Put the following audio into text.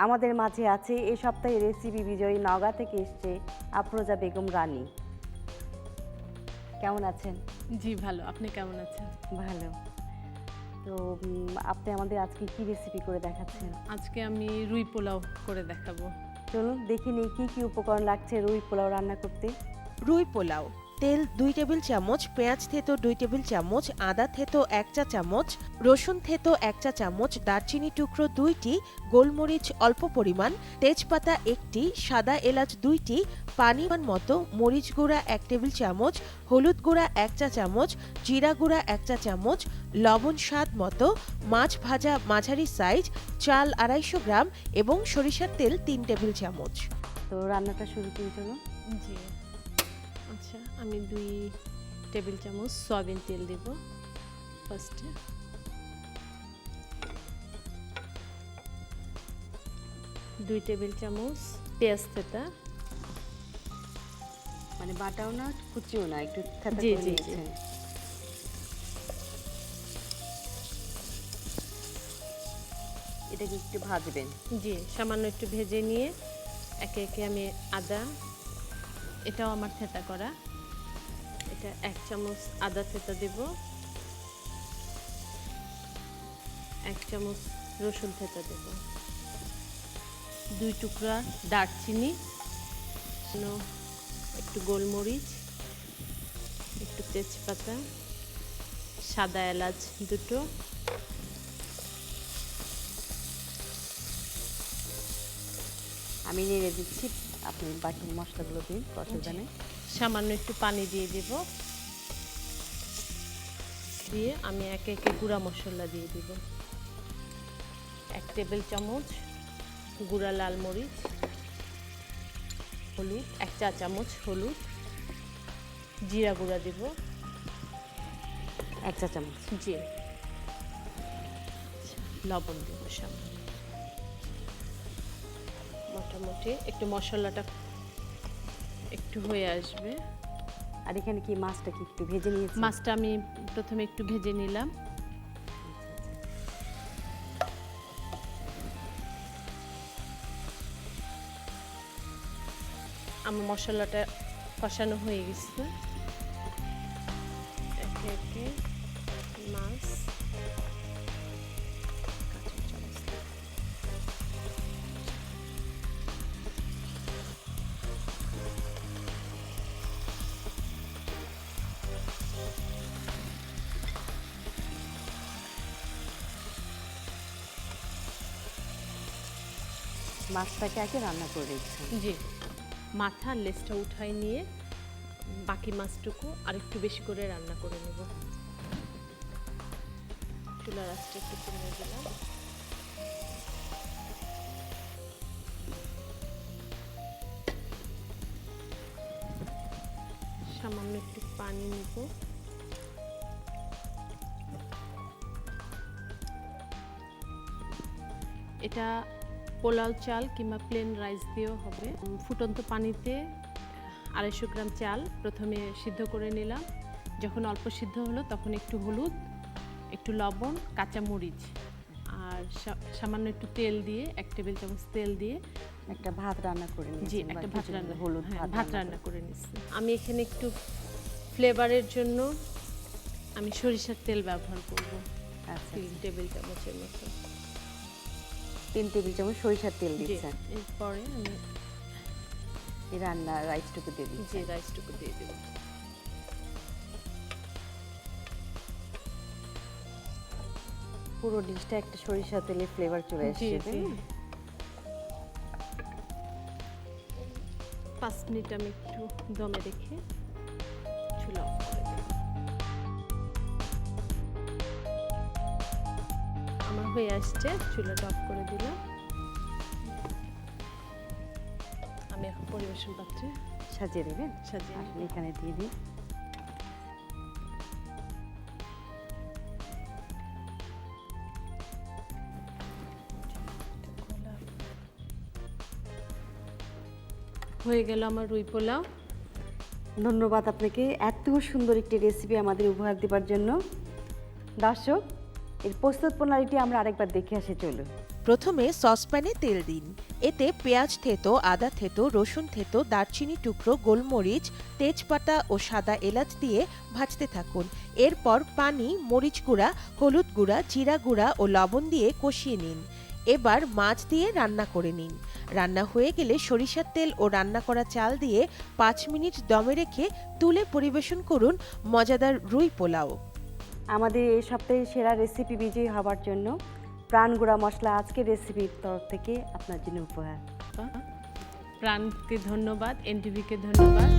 আমাদের মাঝে আছে এই সপ্তাহে রেসিপি বিজয়ী নওগাঁ থেকে এসছে আফরোজা বেগম রানী। কেমন আছেন? জি ভালো, আপনি কেমন আছেন? ভালো। তো আপনি আমাদের আজকে কি রেসিপি করে দেখাচ্ছেন? আজকে আমি রুই পোলাও করে দেখাবো। চলুন দেখে নিই কি কি উপকরণ লাগছে রুই পোলাও রান্না করতে। রুই পোলাও, তেল 2 টেবিল চামচ, পেঁয়াজ থেতো 2 টেবিল চামচ, আদা থেতো 1 চা চামচ, রসুন থেতো 1 চা চামচ, দারচিনি টুকরো 2টি, গোলমরিচ অল্প পরিমাণ, তেজপাতা 1টি, সাদা এলাচ 2টি, পানি মতো, মরিচ গুঁড়া 1 টেবিল চামচ, হলুদ গুঁড়া 1 চা চামচ, জিরা গুঁড়া 1 চা চামচ, লবণ স্বাদ মতো, মাছ ভাজা মাঝারি সাইজ, চাল 250 গ্রাম এবং সরিষার তেল 3 টেবিল চামচ। তো রান্নাটা শুরু করি চলুন। জি আচ্ছা, আমি 2 টেবিল চামচ সয়াবিন তেল দেব ফার্স্টে। 2 টেবিল চামচ পেঁয়াজ থেতা, মানে বাটাও না কুচিও না, একটু থেতা জি, করে জি, নিয়েছেন। এটাকে একটু ভাজবেন? জি সামান্য একটু ভেজে নিয়ে একে একে আমি আদা, এটাও আমার থেতা করা, এটা 1 চামচ আদা থেতা দেব, 1 চামচ রসুন থেতা দেব, 2 টুকরা দারচিনি, একটু গোলমরিচ, একটু তেজপাতা, সাদা এলাচ 2টো, আমি নেড়ে দিচ্ছি, আপনি বাকি মশলাগুলো দিন, অসুবিধা নেই। সামান্য একটু পানি দিয়ে দেব, দিয়ে আমি একে একে গুঁড়া মশলা দিয়ে দিব। 1 টেবিল চামচ গুঁড়া লাল মরিচ, হলুদ 1 চা চামচ হলুদ, জিরা গুঁড়া দেব 1 চা চামচ। জি, লবণ দেব সামান্য। মোটামুটি একটু মশলাটা একটু হয়ে আসবে। আর এখানে কি মাছটা কি একটু ভেজে নিয়েছি? মাছটা আমি প্রথমে একটু ভেজে নিলাম। আমার মশলাটা কষানো হয়ে গেছে, একে একে মাছ মাছটাকে আগে রান্না করে রেখেছেন? জি, মাথা লেজটা উঠাই নিয়ে বাকি মাছটুকু আরেকটু বেশি করে রান্না করে নেব। চুলার আঁচটা একটু কমিয়ে দিলাম। সামান্য একটু পানি নেব, এটা পোলাও চাল কিংবা প্লেন রাইস দিয়েও হবে। ফুটন্ত পানিতে 250 গ্রাম চাল প্রথমে সিদ্ধ করে নিলাম, যখন অল্প সিদ্ধ হলো তখন একটু হলুদ, একটু লবণ, কাঁচা মরিচ আর সামান্য একটু তেল দিয়ে 1 টেবিল চামচ তেল দিয়ে একটা ভাত রান্না করে নিয়েছি। জি, একটা ভাত রান্না, হলুদ ভাত রান্না করে নিচ্ছি। আমি এখানে একটু ফ্লেভারের জন্য আমি সরিষার তেল ব্যবহার করব। 3 টেবিল চামচের মতো। 3 টেবিল চামচ সরিষার তেল দিচ্ছেন। এরপরে আমি এই রান্না রাইসটুকু দিয়ে দিচ্ছি। যে রাইসটুকু দিয়ে দেব। পুরো ডিশটা একটা সরিষার তেলের ফ্লেভার চলে আসছে। 5 মিনিট আমি একটু দমে রেখে চুলা অফ করে দেব। আমার হয়ে আসছে, চুলাটা অফ করে দিলাম। আমি এখন পরিবেশন পাত্রে সাজিয়ে দেবেন? সাজিয়ে আসলে এখানে দিয়ে দিই। হয়ে গেল আমার রুই পোলাও। ধন্যবাদ আপনাকে এত সুন্দর একটি রেসিপি আমাদের উপহার দেওয়ার জন্য। দর্শক, এর প্রস্তুত প্রণালীটি আমরা আরেকবার দেখে আসি, চলুন। প্রথমে সসপ্যানে তেল দিন। এতে পেঁয়াজ থেতো, আদা থেতো, রসুন থেতো, দারচিনি টুকরো, গোলমরিচ, তেজপাতা ও সাদা এলাচ দিয়ে ভাজতে থাকুন। এরপর পানি, মরিচ গুঁড়া, হলুদ গুঁড়া, জিরা গুঁড়া ও লবণ দিয়ে কষিয়ে নিন। এবার মাছ দিয়ে রান্না করে নিন। রান্না হয়ে গেলে সরিষার তেল ও রান্না করা চাল দিয়ে 5 মিনিট দমে রেখে তুলে পরিবেশন করুন মজাদার রুই পোলাও। আমাদের এই সপ্তাহের সেরা রেসিপি বিজয়ী হবার জন্য প্রাণ গুঁড়া মশলা আজকের রেসিপির তরফ থেকে আপনার জন্য উপহার। প্রাণকে ধন্যবাদ, এনটিভিকে ধন্যবাদ।